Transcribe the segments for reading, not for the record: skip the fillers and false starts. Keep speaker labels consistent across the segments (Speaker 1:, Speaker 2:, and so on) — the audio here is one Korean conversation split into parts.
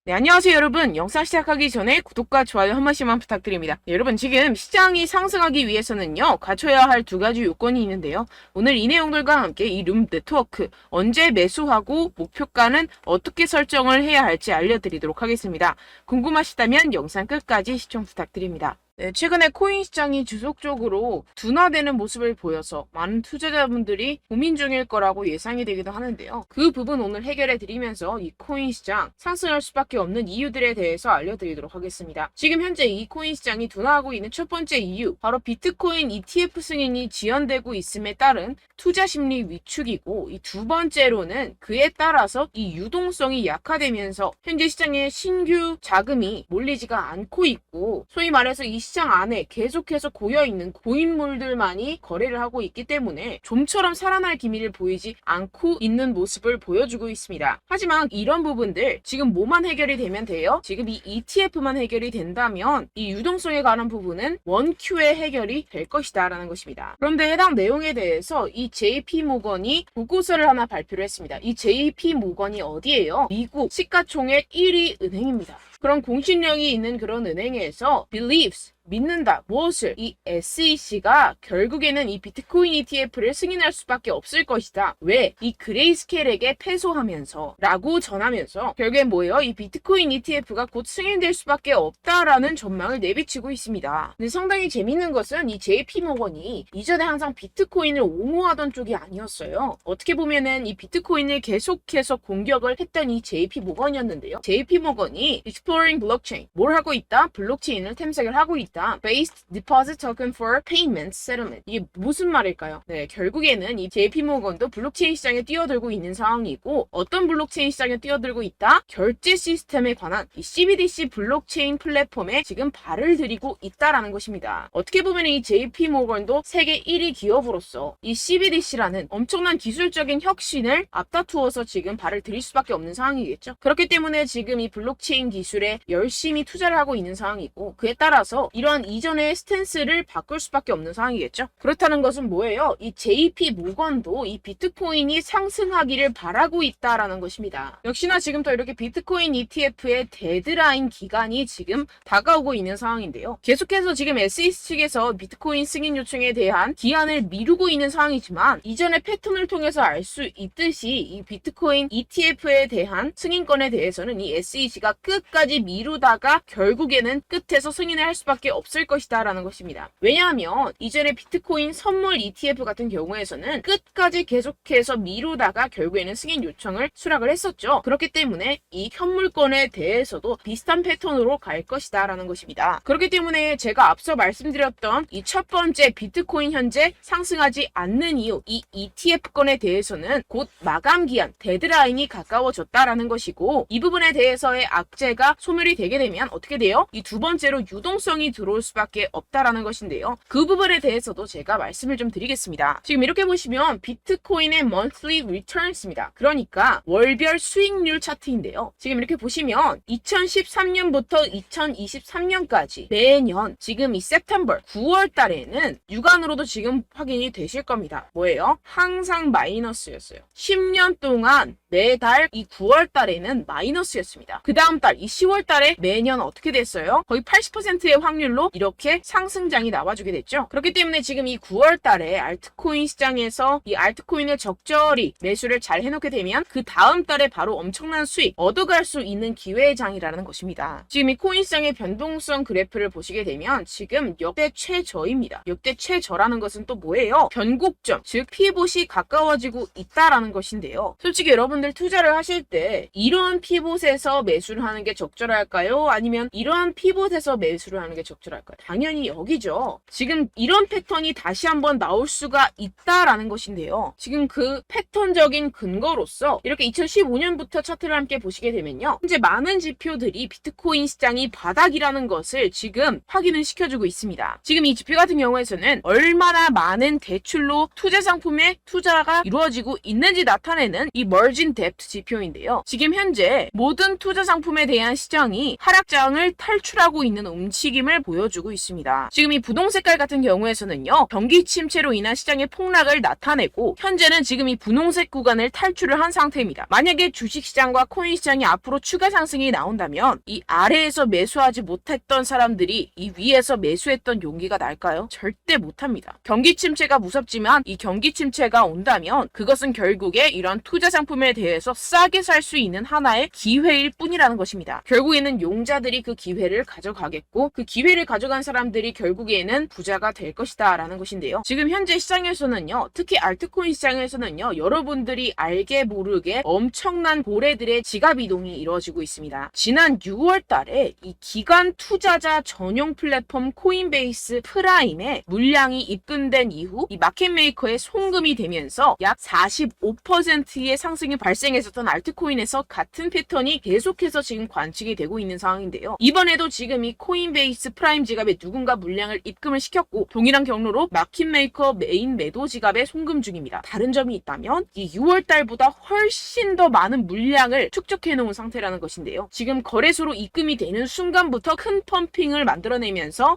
Speaker 1: 네, 안녕하세요 여러분. 영상 시작하기 전에 구독과 좋아요 한 번씩만 부탁드립니다. 네, 여러분 지금 시장이 상승하기 위해서는요 갖춰야 할 두 가지 요건이 있는데요. 오늘 이 내용들과 함께 이 룸 네트워크 언제 매수하고 목표가는 어떻게 설정을 해야 할지 알려드리도록 하겠습니다. 궁금하시다면 영상 끝까지 시청 부탁드립니다. 네, 최근에 코인 시장이 지속적으로 둔화되는 모습을 보여서 많은 투자자분들이 고민 중일 거라고 예상이 되기도 하는데요. 그 부분 오늘 해결해 드리면서 이 코인 시장 상승할 수밖에 없는 이유들에 대해서 알려드리도록 하겠습니다. 지금 현재 이 코인 시장이 둔화하고 있는 첫 번째 이유, 바로 비트코인 ETF 승인이 지연되고 있음에 따른 투자 심리 위축이고, 이 두 번째로는 그에 따라서 이 유동성이 약화되면서 현재 시장에 신규 자금이 몰리지가 않고 있고, 소위 말해서 이 시장 안에 계속해서 고여있는 고인물들만이 거래를 하고 있기 때문에 좀처럼 살아날 기미를 보이지 않고 있는 모습을 보여주고 있습니다. 하지만 이런 부분들 지금 뭐만 해결이 되면 돼요? 지금 이 ETF만 해결이 된다면 이 유동성에 관한 부분은 원큐에 해결이 될 것이다 라는 것입니다. 그런데 해당 내용에 대해서 이 JP모건이 보고서를 하나 발표를 했습니다. 이 JP모건이 어디예요? 미국 시가총액 1위 은행입니다. 그런 공신력이 있는 그런 은행에서 believes 믿는다. 무엇을? 이 SEC가 결국에는 이 비트코인 ETF를 승인할 수밖에 없을 것이다. 왜? 이 그레이스케일에게 패소하면서 라고 전하면서 결국에 뭐예요? 이 비트코인 ETF가 곧 승인될 수밖에 없다라는 전망을 내비치고 있습니다. 근데 상당히 재밌는 것은 이 JP모건이 이전에 항상 비트코인을 옹호하던 쪽이 아니었어요. 어떻게 보면은 이 비트코인을 계속해서 공격을 했던 이 JP모건이었는데요. JP모건이 Exploring Blockchain, 뭘 하고 있다? 블록체인을 탐색을 하고 있다. Based Deposit Token for Payment Settlement. 이게 무슨 말일까요? 네, 결국에는 이 JP모건도 블록체인 시장에 뛰어들고 있는 상황이고, 어떤 블록체인 시장에 뛰어들고 있다? 결제 시스템에 관한 이 CBDC 블록체인 플랫폼에 지금 발을 들이고 있다라는 것입니다. 어떻게 보면 이 JP모건도 세계 1위 기업으로서 이 CBDC라는 엄청난 기술적인 혁신을 앞다투어서 지금 발을 들일 수밖에 없는 상황이겠죠. 그렇기 때문에 지금 이 블록체인 기술에 열심히 투자를 하고 있는 상황이고, 그에 따라서 이러한 이전의 스탠스를 바꿀 수밖에 없는 상황이겠죠. 그렇다는 것은 뭐예요? 이 JP모건도 이 비트코인이 상승하기를 바라고 있다라는 것입니다. 역시나 지금 또 이렇게 비트코인 ETF의 데드라인 기간이 지금 다가오고 있는 상황인데요. 계속해서 지금 SEC 측에서 비트코인 승인 요청에 대한 기한을 미루고 있는 상황이지만, 이전의 패턴을 통해서 알 수 있듯이 이 비트코인 ETF에 대한 승인권에 대해서는 이 SEC가 끝까지 미루다가 결국에는 끝에서 승인을 할 수밖에 없을 것이다 라는 것입니다. 왜냐하면 이전에 비트코인 선물 ETF 같은 경우에서는 끝까지 계속해서 미루다가 결국에는 승인 요청을 수락을 했었죠. 그렇기 때문에 이 현물권에 대해서도 비슷한 패턴으로 갈 것이다 라는 것입니다. 그렇기 때문에 제가 앞서 말씀드렸던 이 첫 번째 비트코인 현재 상승하지 않는 이유, 이 ETF권에 대해서는 곧 마감 기한, 데드라인이 가까워졌다라는 것이고, 이 부분에 대해서의 악재가 소멸이 되게 되면 어떻게 돼요? 이 두 번째로 유동성이 들어올 수밖에 없다라는 것인데요. 그 부분에 대해서도 제가 말씀을 좀 드리겠습니다. 지금 이렇게 보시면 비트코인의 monthly returns입니다. 그러니까 월별 수익률 차트인데요. 지금 이렇게 보시면 2013년부터 2023년까지 매년 지금 이 September 9월 달에는 육안으로도 지금 확인이 되실 겁니다. 뭐예요? 항상 마이너스였어요. 10년 동안 매달 이 9월 달에는 마이너스였습니다. 그 다음 달 이 10월 달에 매년 어떻게 됐어요? 거의 80%의 확률로 이렇게 상승장이 나와주게 됐죠. 그렇기 때문에 지금 이 9월 달에 알트코인 시장에서 이 알트코인을 적절히 매수를 잘 해놓게 되면 그 다음 달에 바로 엄청난 수익 얻어갈 수 있는 기회의 장이라는 것입니다. 지금 이 코인 시장의 변동성 그래프를 보시게 되면 지금 역대 최저입니다. 역대 최저라는 것은 또 뭐예요? 변곡점, 즉 피봇이 가까워지고 있다라는 것인데요. 솔직히 여러분들 투자를 하실 때 이런 피봇에서 매수를 하는 게 적절할까요? 아니면 이러한 피봇에서 매수를 하는 게 적절할까요? 당연히 여기죠. 지금 이런 패턴이 다시 한번 나올 수가 있다라는 것인데요. 지금 그 패턴적인 근거로서 이렇게 2015년부터 차트를 함께 보시게 되면요. 현재 많은 지표들이 비트코인 시장이 바닥이라는 것을 지금 확인을 시켜주고 있습니다. 지금 이 지표 같은 경우에서는 얼마나 많은 대출로 투자 상품에 투자가 이루어지고 있는지 나타내는 이 margin debt 지표인데요. 지금 현재 모든 투자 상품에 대한 시장이 하락장을 탈출하고 있는 움직임을 보여주고 있습니다. 지금 이 분홍 색깔 같은 경우에서는요, 경기 침체로 인한 시장의 폭락을 나타내고 현재는 지금 이 분홍색 구간을 탈출을 한 상태입니다. 만약에 주식시장과 코인시장이 앞으로 추가 상승이 나온다면 이 아래에서 매수하지 못했던 사람들이 이 위에서 매수했던 용기가 날까요? 절대 못합니다. 경기 침체가 무섭지만 이 경기 침체가 온다면 그것은 결국에 이런 투자 상품에 대해서 싸게 살 수 있는 하나의 기회일 뿐이라는 것입니다. 결국에는 용자들이 그 기회를 가져가겠고 그 기회를 가져간 사람들이 결국에는 부자가 될 것이다 라는 것인데요. 지금 현재 시장에서는요, 특히 알트코인 시장에서는요, 여러분들이 알게 모르게 엄청난 고래들의 지갑 이동이 이루어지고 있습니다. 지난 6월 달에 이 기관 투자자 전용 플랫폼 코인베이스 프라임에 물량이 입금된 이후 이 마켓메이커의 송금이 되면서 약 45%의 상승이 발생했었던 알트코인에서 같은 패턴이 계속해서 지금 관측이 되고 있는 상황인데요. 이번에도 지금 이 코인베이스 프라임 지갑에 누군가 물량을 입금을 시켰고 동일한 경로로 마켓메이커 메인 매도 지갑에 송금 중입니다. 다른 점이 있다면 이 6월 달보다 훨씬 더 많은 물량을 축적해 놓은 상태라는 것인데요. 지금 거래소로 입금이 되는 순간부터 큰 펌핑을 만들어내면서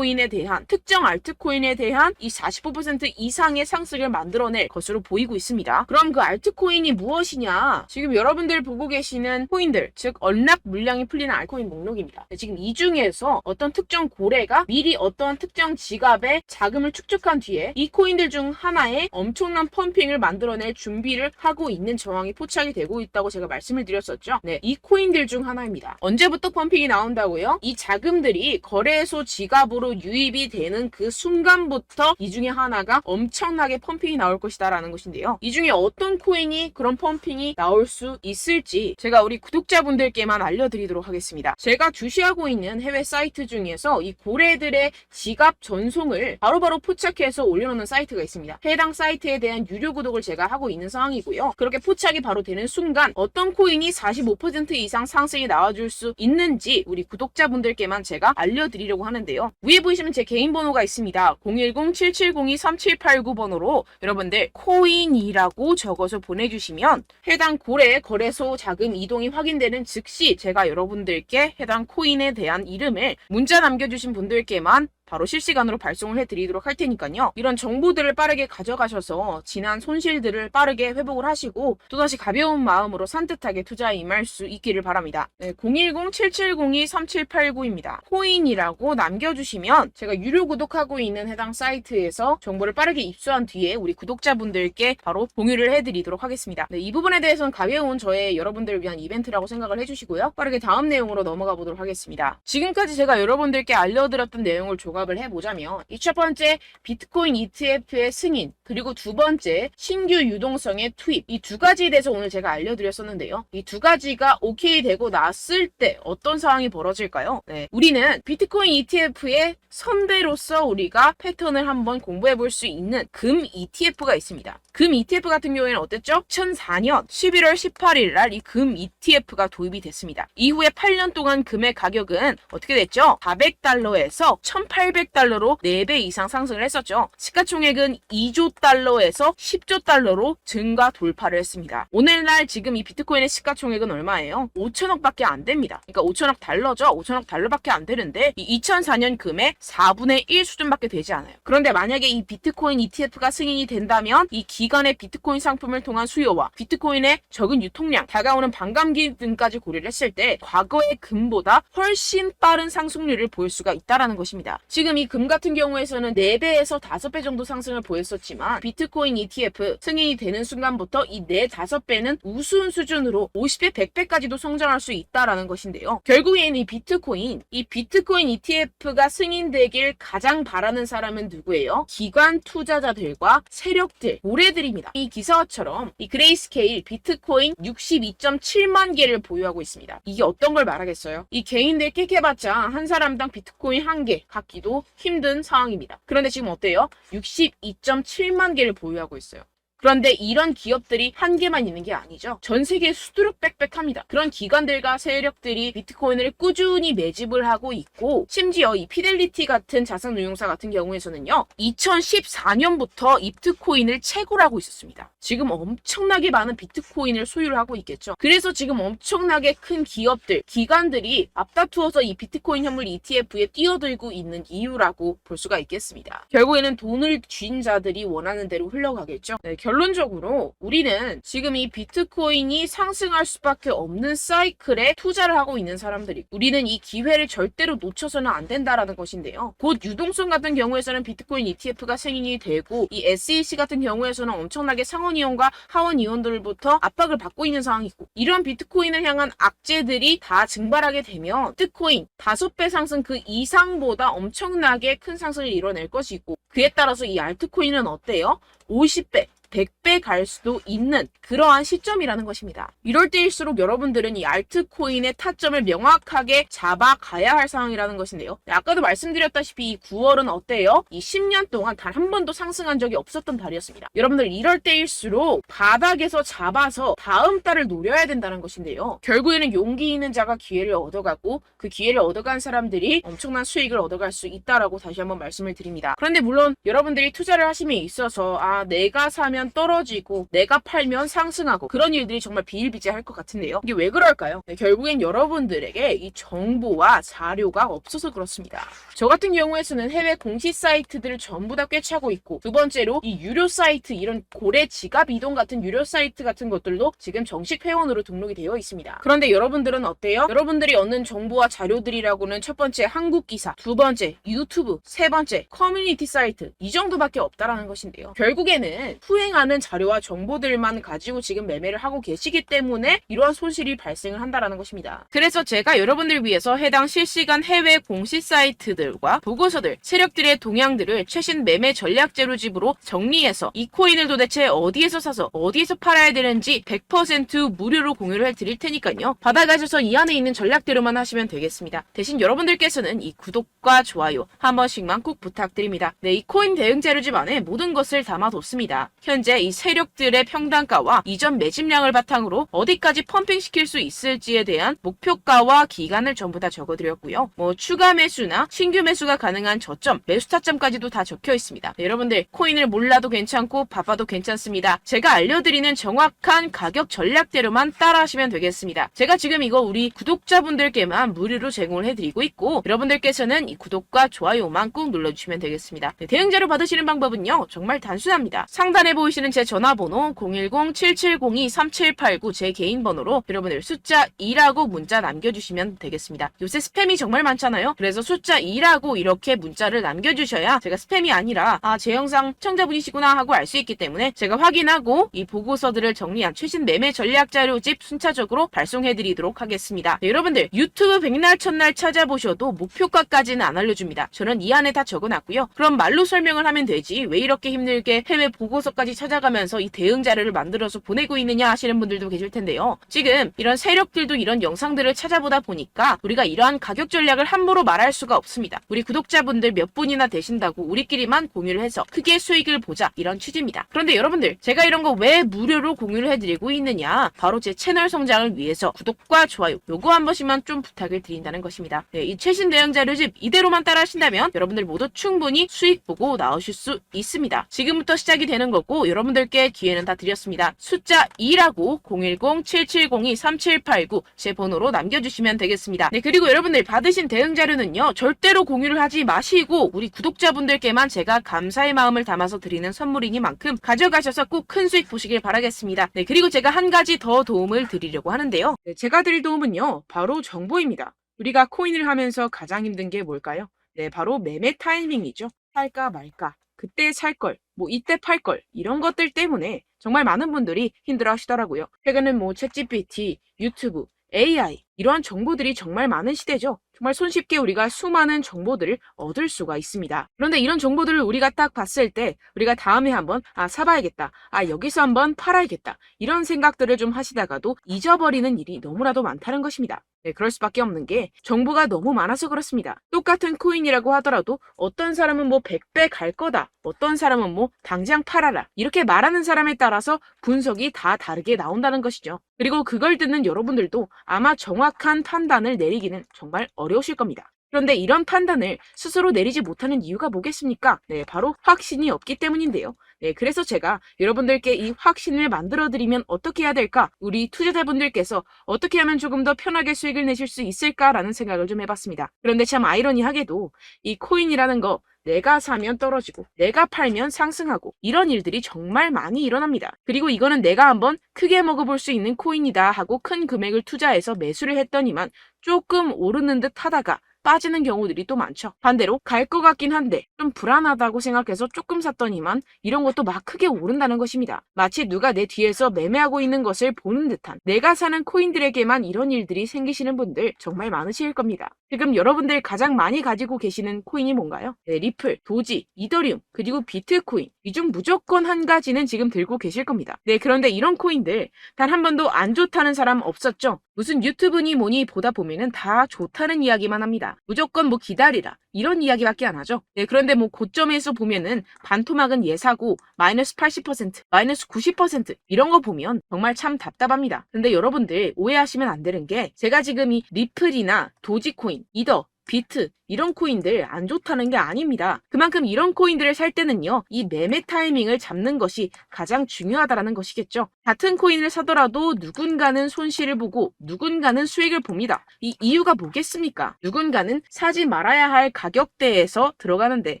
Speaker 1: 특정 알트코인에 대한 이 45% 이상의 상승을 만들어낼 것으로 보이고 있습니다. 그럼 그 알트코인이 무엇이냐? 지금 여러분들 보고 계시는 코인들, 즉 언락 물량이 풀리는 알트코인 목록입니다. 지금 이 중에서 어떤 특정 고래가 미리 어떤 특정 지갑에 자금을 축적한 뒤에 이 코인들 중 하나에 엄청난 펌핑을 만들어낼 준비를 하고 있는 정황이 포착이 되고 있다고 제가 말씀을 드렸었죠. 네, 이 코인들 중 하나입니다. 언제부터 펌핑이 나온다고요? 이 자금들이 거래소 지갑으로 유입이 되는 그 순간부터 이 중에 하나가 엄청나게 펌핑이 나올 것이다 라는 것인데요. 이 중에 어떤 코인이 그런 펌핑이 나올 수 있을지 제가 우리 구독자분들께만 알려드리도록 하겠습니다. 제가 주시하고 있는 해외 사이트 중에서 이 고래들의 지갑 전송을 바로바로 포착해서 올려놓는 사이트가 있습니다. 해당 사이트에 대한 유료 구독을 제가 하고 있는 상황이고요. 그렇게 포착이 바로 되는 순간 어떤 코인이 45% 이상 상승이 나와줄 수 있는지 우리 구독자분들께만 제가 알려드리려고 하는데요. 위에 보시면 제 개인 번호가 있습니다. 010-7702-3789번호로 여러분들 코인이라고 적어서 보내주시면 해당 고래 거래소 자금 이동이 확인되는 즉시 제가 여러분들께 해당 코인에 대한 이름을 문자 남겨주신 분들께만 바로 실시간으로 발송을 해드리도록 할 테니까요. 이런 정보들을 빠르게 가져가셔서 지난 손실들을 빠르게 회복을 하시고 또다시 가벼운 마음으로 산뜻하게 투자에 임할 수 있기를 바랍니다. 네, 010-7702-3789입니다. 코인이라고 남겨주시면 제가 유료 구독하고 있는 해당 사이트에서 정보를 빠르게 입수한 뒤에 우리 구독자분들께 바로 공유를 해드리도록 하겠습니다. 네, 이 부분에 대해서는 가벼운 저의 여러분들을 위한 이벤트라고 생각을 해주시고요. 빠르게 다음 내용으로 넘어가 보도록 하겠습니다. 지금까지 제가 여러분들께 알려드렸던 내용을 조갑을 해보자면 이 첫 번째 비트코인 ETF의 승인, 그리고 두 번째 신규 유동성의 투입, 이 두 가지에 대해서 오늘 제가 알려드렸었는데요. 이 두 가지가 오케이 되고 났을 때 어떤 상황이 벌어질까요? 네, 우리는 비트코인 ETF의 선배로서 우리가 패턴을 한번 공부해 볼 수 있는 금 ETF가 있습니다. 금 ETF 같은 경우에는 어땠죠? 2004년 11월 18일 날 이 금 ETF가 도입이 됐습니다. 이후에 8년 동안 금의 가격은 어떻게 됐죠? 400달러에서 1800달러로 4배 이상 상승을 했었죠. 시가총액은 2조 달러에서 10조 달러로 증가 돌파를 했습니다. 오늘날 지금 이 비트코인의 시가총액은 얼마예요? 5천억밖에 안 됩니다. 그러니까 5천억 달러죠. 5천억 달러밖에 안 되는데 이 2004년 금의 4분의 1 수준밖에 되지 않아요. 그런데 만약에 이 비트코인 ETF가 승인이 된다면 이 기간의 비트코인 상품을 통한 수요와 비트코인의 적은 유통량, 다가오는 반감기 등까지 고려를 했을 때 과거의 금보다 훨씬 빠른 상승률을 보일 수가 있다는 것입니다. 지금 이 금 같은 경우에서는 4배에서 5배 정도 상승을 보였었지만 비트코인 ETF 승인이 되는 순간부터 이 4, 5배는 우스운 수준으로 50배, 100배까지도 성장할 수 있다는 것인데요. 결국에는 이 비트코인 ETF가 승인되길 가장 바라는 사람은 누구예요? 기관 투자자들과 세력들, 고래들입니다. 이 기사처럼 이 그레이스케일 비트코인 62.7만 개를 보유하고 있습니다. 이게 어떤 걸 말하겠어요? 이 개인들 깨깨봤자 한 사람당 비트코인 1개 갖기도 힘든 상황입니다. 그런데 지금 어때요? 62.7만 개를 보유하고 있어요. 그런데 이런 기업들이 한 개만 있는 게 아니죠. 전 세계 수두룩 빽빽합니다. 그런 기관들과 세력들이 비트코인을 꾸준히 매집을 하고 있고, 심지어 이 피델리티 같은 자산운용사 같은 경우에서는요, 2014년부터 비트코인을 채굴 하고 있었습니다. 지금 엄청나게 많은 비트코인을 소유를 하고 있겠죠. 그래서 지금 엄청나게 큰 기업들, 기관들이 앞다투어서 이 비트코인 현물 ETF에 뛰어들고 있는 이유라고 볼 수가 있겠습니다. 결국에는 돈을 쥔 자들이 원하는 대로 흘러가겠죠. 네, 결론적으로 우리는 지금 이 비트코인이 상승할 수밖에 없는 사이클에 투자를 하고 있는 사람들이, 우리는 이 기회를 절대로 놓쳐서는 안 된다라는 것인데요. 곧 유동성 같은 경우에서는 비트코인 ETF가 승인이 되고, 이 SEC 같은 경우에서는 엄청나게 상원이원과 하원이원들부터 압박을 받고 있는 상황이고, 이런 비트코인을 향한 악재들이 다 증발하게 되면 비트코인 5배 상승 그 이상보다 엄청나게 큰 상승을 이뤄낼 것이고, 그에 따라서 이 알트코인은 어때요? 50배, 100배 갈 수도 있는 그러한 시점이라는 것입니다. 이럴 때일수록 여러분들은 이 알트코인의 타점을 명확하게 잡아가야 할 상황이라는 것인데요. 아까도 말씀드렸다시피 이 9월은 어때요? 이 10년 동안 단 한 번도 상승한 적이 없었던 달이었습니다. 여러분들 이럴 때일수록 바닥에서 잡아서 다음 달을 노려야 된다는 것인데요. 결국에는 용기 있는 자가 기회를 얻어가고, 그 기회를 얻어간 사람들이 엄청난 수익을 얻어갈 수 있다라고 다시 한번 말씀을 드립니다. 그런데 물론 여러분들이 투자를 하심에 있어서 내가 사면 떨어지고 내가 팔면 상승하고 그런 일들이 정말 비일비재할 것 같은데요. 이게 왜 그럴까요? 네, 결국엔 여러분들에게 이 정보와 자료가 없어서 그렇습니다. 저 같은 경우에서는 해외 공시 사이트들을 전부 다 꿰차고 있고, 두 번째로 이 유료 사이트, 이런 고래 지갑 이동 같은 유료 사이트 같은 것들도 지금 정식 회원으로 등록이 되어 있습니다. 그런데 여러분들은 어때요? 여러분들이 얻는 정보와 자료들이라고는 첫 번째 한국 기사, 두 번째 유튜브, 세 번째 커뮤니티 사이트, 이 정도밖에 없다라는 것인데요. 결국에는 후행하는 자료와 정보들만 가지고 지금 매매를 하고 계시기 때문에 이러한 손실이 발생을 한다라는 것입니다. 그래서 제가 여러분들 위해서 해당 실시간 해외 공시 사이트들과 보고서들, 세력들의 동향들을 최신 매매 전략 재료집으로 정리해서 이 코인을 도대체 어디에서 사서 어디에서 팔아야 되는지 100% 무료로 공유를 해드릴 테니까요. 받아가셔서 이 안에 있는 전략대로만 하시면 되겠습니다. 대신 여러분들께서는 이 구독과 좋아요 한 번씩만 꼭 부탁드립니다. 네, 이 코인 대응 재료집 안에 모든 것을 담아뒀습니다. 현재 이 세력들의 평단가와 이전 매집량을 바탕으로 어디까지 펌핑시킬 수 있을지에 대한 목표가와 기간을 전부 다 적어드렸고요. 추가 매수나 신규 매수가 가능한 저점, 매수 타점까지도 다 적혀 있습니다. 네, 여러분들 코인을 몰라도 괜찮고 바빠도 괜찮습니다. 제가 알려드리는 정확한 가격 전략대로만 따라하시면 되겠습니다. 제가 지금 이거 우리 구독자분들께만 무료로 제공을 해드리고 있고, 여러분들께서는 이 구독과 좋아요만 꾹 눌러주시면 되겠습니다. 네, 대응자료 받으시는 방법은요, 정말 단순합니다. 상단에 보이시는 제 전화번호 010-7702-3789 제 개인 번호로 여러분들 숫자 2라고 문자 남겨주시면 되겠습니다. 요새 스팸이 정말 많잖아요. 그래서 숫자 2라고 이렇게 문자를 남겨주셔야 제가 스팸이 아니라 제 영상 시청자분이시구나 하고 알 수 있기 때문에 제가 확인하고 이 보고서들을 정리한 최신 매매 전략 자료집 순차적으로 발송해드리도록 하겠습니다. 네, 여러분들 유튜브 백날 첫날 찾아보셔도 목표가까지는 안 알려줍니다. 저는 이 안에 다 적어놨고요. 그럼 말로 설명을 하면 되지 왜 이렇게 힘들게 해외 보고서까지 찾아가면서 이 대응 자료를 만들어서 보내고 있느냐 하시는 분들도 계실 텐데요. 지금 이런 세력들도 이런 영상들을 찾아보다 보니까 우리가 이러한 가격 전략을 함부로 말할 수가 없습니다. 우리 구독자분들 몇 분이나 되신다고 우리끼리만 공유를 해서 크게 수익을 보자, 이런 취지입니다. 그런데 여러분들 제가 이런 거 왜 무료로 공유를 해드리고 있느냐, 바로 제 채널 성장을 위해서 구독과 좋아요 요거 한 번씩만 좀 부탁을 드린다는 것입니다. 네, 이 최신 대응 자료집 이대로만 따라 하신다면 여러분들 모두 충분히 수익 보고 나오실 수 있습니다. 지금부터 시작이 되는 거고 여러분들께 기회는 다 드렸습니다. 숫자 2라고 010-7702-3789 제 번호로 남겨주시면 되겠습니다. 네, 그리고 여러분들 받으신 대응 자료는요, 절대로 공유를 하지 마시고 우리 구독자분들께만 제가 감사의 마음을 담아서 드리는 선물이니만큼 가져가셔서 꼭 큰 수익 보시길 바라겠습니다. 네, 그리고 제가 한 가지 더 도움을 드리려고 하는데요. 네, 제가 드릴 도움은요, 바로 정보입니다. 우리가 코인을 하면서 가장 힘든 게 뭘까요? 네, 바로 매매 타이밍이죠. 살까 말까, 그때 살 걸, 이때 팔 걸, 이런 것들 때문에 정말 많은 분들이 힘들어 하시더라고요. 최근은 챗GPT, 유튜브, AI 이러한 정보들이 정말 많은 시대죠. 정말 손쉽게 우리가 수많은 정보들을 얻을 수가 있습니다. 그런데 이런 정보들을 우리가 딱 봤을 때 우리가 다음에 한번 사봐야겠다. 여기서 한번 팔아야겠다. 이런 생각들을 좀 하시다가도 잊어버리는 일이 너무나도 많다는 것입니다. 네, 그럴 수밖에 없는 게 정보가 너무 많아서 그렇습니다. 똑같은 코인이라고 하더라도 어떤 사람은 뭐 100배 갈 거다. 어떤 사람은 뭐 당장 팔아라. 이렇게 말하는 사람에 따라서 분석이 다 다르게 나온다는 것이죠. 그리고 그걸 듣는 여러분들도 아마 정확한 판단을 내리기는 정말 어려우실 겁니다. 그런데 이런 판단을 스스로 내리지 못하는 이유가 뭐겠습니까? 네, 바로 확신이 없기 때문인데요. 네, 그래서 제가 여러분들께 이 확신을 만들어드리면 어떻게 해야 될까? 우리 투자자분들께서 어떻게 하면 조금 더 편하게 수익을 내실 수 있을까라는 생각을 좀 해봤습니다. 그런데 참 아이러니하게도 이 코인이라는 거 내가 사면 떨어지고 내가 팔면 상승하고 이런 일들이 정말 많이 일어납니다. 그리고 이거는 내가 한번 크게 먹어볼 수 있는 코인이다 하고 큰 금액을 투자해서 매수를 했더니만 조금 오르는 듯 하다가 빠지는 경우들이 또 많죠. 반대로 갈 것 같긴 한데 좀 불안하다고 생각해서 조금 샀더니만 이런 것도 막 크게 오른다는 것입니다. 마치 누가 내 뒤에서 매매하고 있는 것을 보는 듯한 내가 사는 코인들에게만 이런 일들이 생기시는 분들 정말 많으실 겁니다. 지금 여러분들 가장 많이 가지고 계시는 코인이 뭔가요? 네, 리플, 도지, 이더리움, 그리고 비트코인 이 중 무조건 한 가지는 지금 들고 계실 겁니다. 네, 그런데 이런 코인들 단 한 번도 안 좋다는 사람 없었죠? 무슨 유튜브니 뭐니 보다 보면은 다 좋다는 이야기만 합니다. 무조건 뭐 기다리라 이런 이야기밖에 안 하죠. 네, 그런데 뭐 고점에서 보면은 반토막은 예사고 마이너스 80%, 마이너스 90% 이런 거 보면 정말 참 답답합니다. 근데 여러분들 오해하시면 안 되는 게 제가 지금 이 리플이나 도지코인, 이더, 비트 이런 코인들 안 좋다는 게 아닙니다. 그만큼 이런 코인들을 살 때는요, 이 매매 타이밍을 잡는 것이 가장 중요하다는 것이겠죠. 같은 코인을 사더라도 누군가는 손실을 보고 누군가는 수익을 봅니다. 이 이유가 뭐겠습니까? 누군가는 사지 말아야 할 가격대에서 들어가는데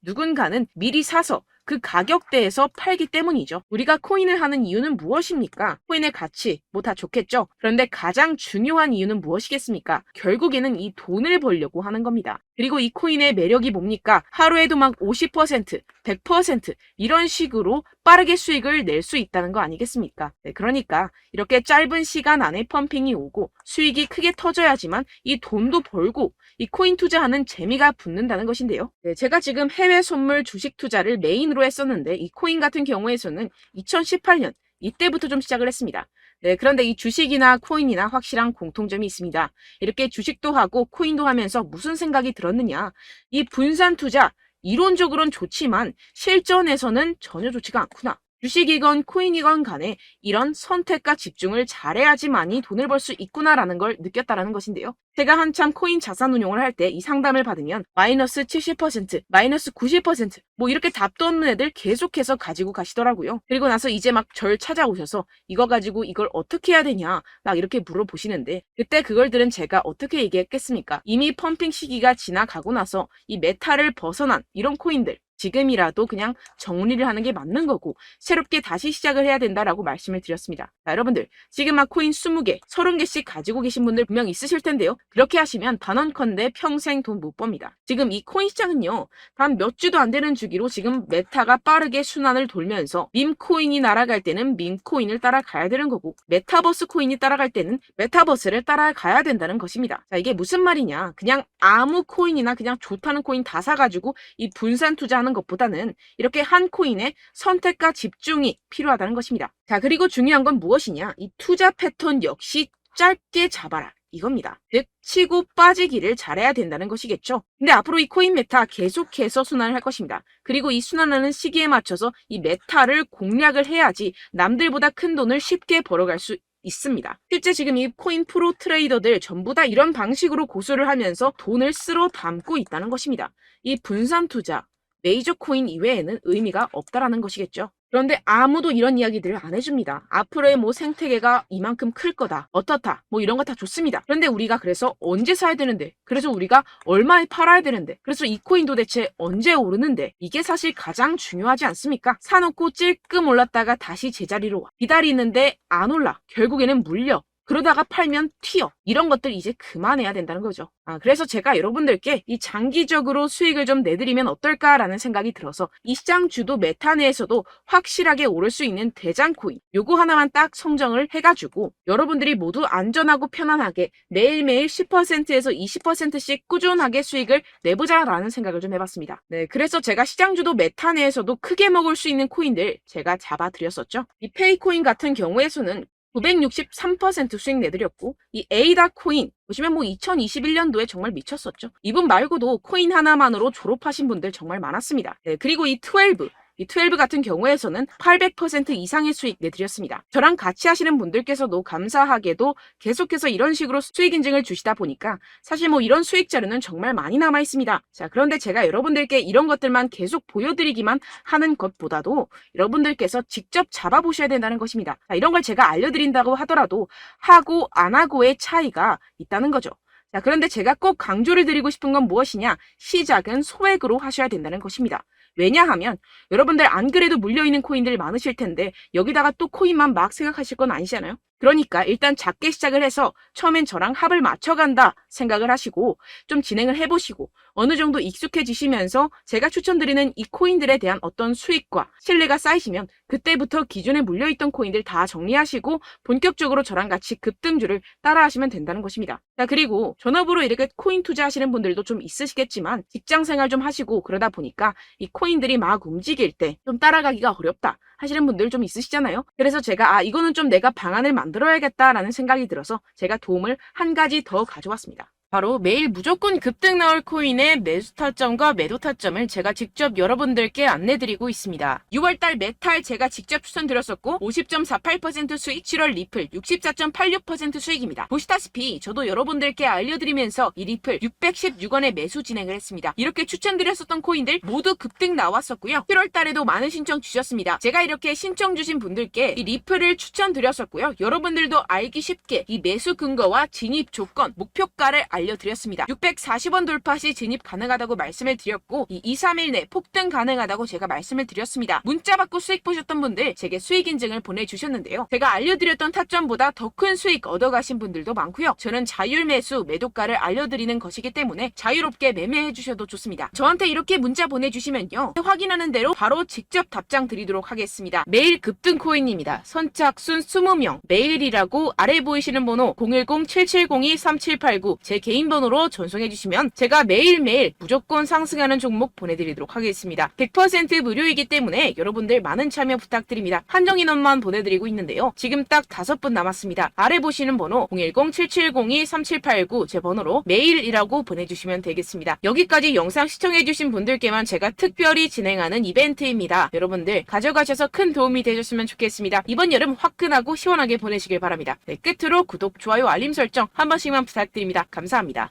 Speaker 1: 누군가는 미리 사서 그 가격대에서 팔기 때문이죠. 우리가 코인을 하는 이유는 무엇입니까? 코인의 가치, 뭐 다 좋겠죠? 그런데 가장 중요한 이유는 무엇이겠습니까? 결국에는 이 돈을 벌려고 하는 겁니다. 그리고 이 코인의 매력이 뭡니까? 하루에도 막 50%, 100% 이런 식으로 빠르게 수익을 낼 수 있다는 거 아니겠습니까? 네, 그러니까 이렇게 짧은 시간 안에 펌핑이 오고 수익이 크게 터져야지만 이 돈도 벌고 이 코인 투자하는 재미가 붙는다는 것인데요. 네, 제가 지금 해외 선물 주식 투자를 메인으로 했었는데 이 코인 같은 경우에서는 2018년 이때부터 좀 시작을 했습니다. 네, 그런데 이 주식이나 코인이나 확실한 공통점이 있습니다. 이렇게 주식도 하고 코인도 하면서 무슨 생각이 들었느냐? 이 분산 투자 이론적으로는 좋지만 실전에서는 전혀 좋지가 않구나. 주식이건 코인이건 간에 이런 선택과 집중을 잘해야지만이 돈을 벌 수 있구나라는 걸 느꼈다라는 것인데요. 제가 한참 코인 자산 운용을 할 때 이 상담을 받으면 마이너스 70%, 마이너스 90% 뭐 이렇게 답도 없는 애들 계속해서 가지고 가시더라고요. 그리고 나서 이제 막 절 찾아오셔서 이거 가지고 이걸 어떻게 해야 되냐 막 이렇게 물어보시는데 그때 그걸 들은 제가 어떻게 얘기했겠습니까? 이미 펌핑 시기가 지나가고 나서 이 메타를 벗어난 이런 코인들 지금이라도 그냥 정리를 하는 게 맞는 거고 새롭게 다시 시작을 해야 된다라고 말씀을 드렸습니다. 자, 여러분들 지금 막 코인 20개, 30개씩 가지고 계신 분들 분명 있으실 텐데요. 그렇게 하시면 단언컨대 평생 돈 못 법니다. 지금 이 코인 시장은요. 단 몇 주도 안 되는 주기로 지금 메타가 빠르게 순환을 돌면서 밈코인이 날아갈 때는 밈코인을 따라가야 되는 거고 메타버스 코인이 따라갈 때는 메타버스를 따라가야 된다는 것입니다. 자, 이게 무슨 말이냐. 그냥 아무 코인이나 그냥 좋다는 코인 다 사가지고 이 분산 투자하는 것보다는 이렇게 한 코인에 선택과 집중이 필요하다는 것입니다. 자, 그리고 중요한 건 무엇이냐? 이 투자 패턴 역시 짧게 잡아라. 이겁니다. 즉 치고 빠지기를 잘해야 된다는 것이겠죠. 근데 앞으로 이 코인 메타 계속해서 순환을 할 것입니다. 그리고 이 순환하는 시기에 맞춰서 이 메타를 공략을 해야지 남들보다 큰 돈을 쉽게 벌어갈 수 있습니다. 실제 지금 이 코인 프로 트레이더들 전부 다 이런 방식으로 고수를 하면서 돈을 쓸어 담고 있다는 것입니다. 이 분산 투자, 메이저 코인 이외에는 의미가 없다라는 것이겠죠. 그런데 아무도 이런 이야기들을 안 해줍니다. 앞으로의 뭐 생태계가 이만큼 클 거다. 어떻다. 뭐 이런 거 다 좋습니다. 그런데 우리가 그래서 언제 사야 되는데? 그래서 우리가 얼마에 팔아야 되는데? 그래서 이 코인 도대체 언제 오르는데? 이게 사실 가장 중요하지 않습니까? 사놓고 찔끔 올랐다가 다시 제자리로 와. 기다리는데 안 올라. 결국에는 물려. 그러다가 팔면 튀어. 이런 것들 이제 그만해야 된다는 거죠. 그래서 제가 여러분들께 이 장기적으로 수익을 좀 내드리면 어떨까라는 생각이 들어서 이 시장 주도 메타 내에서도 확실하게 오를 수 있는 대장 코인 요거 하나만 딱 선정을 해가지고 여러분들이 모두 안전하고 편안하게 매일매일 10%에서 20%씩 꾸준하게 수익을 내보자라는 생각을 좀 해봤습니다. 네, 그래서 제가 시장 주도 메타 내에서도 크게 먹을 수 있는 코인들 제가 잡아드렸었죠. 이 페이코인 같은 경우에서는 963% 수익 내드렸고 이 에이다 코인 보시면 2021년도에 정말 미쳤었죠. 이분 말고도 코인 하나만으로 졸업하신 분들 정말 많았습니다. 네, 그리고 이 12 같은 경우에서는 800% 이상의 수익 내드렸습니다. 저랑 같이 하시는 분들께서도 감사하게도 계속해서 이런 식으로 수익 인증을 주시다 보니까 사실 이런 수익 자료는 정말 많이 남아 있습니다. 자, 그런데 제가 여러분들께 이런 것들만 계속 보여드리기만 하는 것보다도 여러분들께서 직접 잡아보셔야 된다는 것입니다. 자, 이런 걸 제가 알려드린다고 하더라도 하고 안 하고의 차이가 있다는 거죠. 자, 그런데 제가 꼭 강조를 드리고 싶은 건 무엇이냐? 시작은 소액으로 하셔야 된다는 것입니다. 왜냐하면 여러분들 안 그래도 물려있는 코인들 많으실 텐데 여기다가 또 코인만 막 생각하실 건 아니잖아요. 그러니까 일단 작게 시작을 해서 처음엔 저랑 합을 맞춰간다 생각을 하시고 좀 진행을 해보시고 어느 정도 익숙해지시면서 제가 추천드리는 이 코인들에 대한 어떤 수익과 신뢰가 쌓이시면 그때부터 기존에 물려있던 코인들 다 정리하시고 본격적으로 저랑 같이 급등주를 따라하시면 된다는 것입니다. 자, 그리고 전업으로 이렇게 코인 투자하시는 분들도 좀 있으시겠지만 직장생활 좀 하시고 그러다 보니까 이 코인들이 막 움직일 때 좀 따라가기가 어렵다 하시는 분들 좀 있으시잖아요. 그래서 제가 이거는 좀 내가 방안을 만들어야겠다라는 생각이 들어서 제가 도움을 한 가지 더 가져왔습니다. 바로 매일 무조건 급등 나올 코인의 매수 타점과 매도 타점을 제가 직접 여러분들께 안내드리고 있습니다. 6월달 메탈 제가 직접 추천드렸었고 50.48% 수익, 7월 리플 64.86% 수익입니다. 보시다시피 저도 여러분들께 알려드리면서 이 리플 616원에 매수 진행을 했습니다. 이렇게 추천드렸었던 코인들 모두 급등 나왔었고요. 7월달에도 많은 신청 주셨습니다. 제가 이렇게 신청 주신 분들께 이 리플을 추천드렸었고요. 여러분들도 알기 쉽게 이 매수 근거와 진입 조건, 목표가를 알려드렸습니다. 640원 돌파 시 진입 가능하다고 말씀을 드렸고 이 2-3일 내 폭등 가능하다고 제가 말씀을 드렸습니다. 문자 받고 수익 보셨던 분들 제게 수익 인증을 보내주셨는데요. 제가 알려드렸던 타점보다 더 큰 수익 얻어가신 분들도 많고요. 저는 자율 매수 매도가를 알려드리는 것이기 때문에 자유롭게 매매해 주셔도 좋습니다. 저한테 이렇게 문자 보내주시면요. 확인하는 대로 바로 직접 답장 드리도록 하겠습니다. 매일 급등 코인입니다. 선착순 20명 매일이라고 아래 보이시는 번호 010-7702-3789 제 개인 번호로 전송해 주시면 제가 매일매일 무조건 상승하는 종목 보내드리도록 하겠습니다. 100% 무료이기 때문에 여러분들 많은 참여 부탁드립니다. 한정 인원만 보내드리고 있는데요. 지금 딱 5분 남았습니다. 아래 보시는 번호 010-7702-3789 제 번호로 메일이라고 보내주시면 되겠습니다. 여기까지 영상 시청해주신 분들께만 제가 특별히 진행하는 이벤트입니다. 여러분들 가져가셔서 큰 도움이 되셨으면 좋겠습니다. 이번 여름 화끈하고 시원하게 보내시길 바랍니다. 네, 끝으로 구독, 좋아요, 알림 설정 한 번씩만 부탁드립니다. 감사합니다.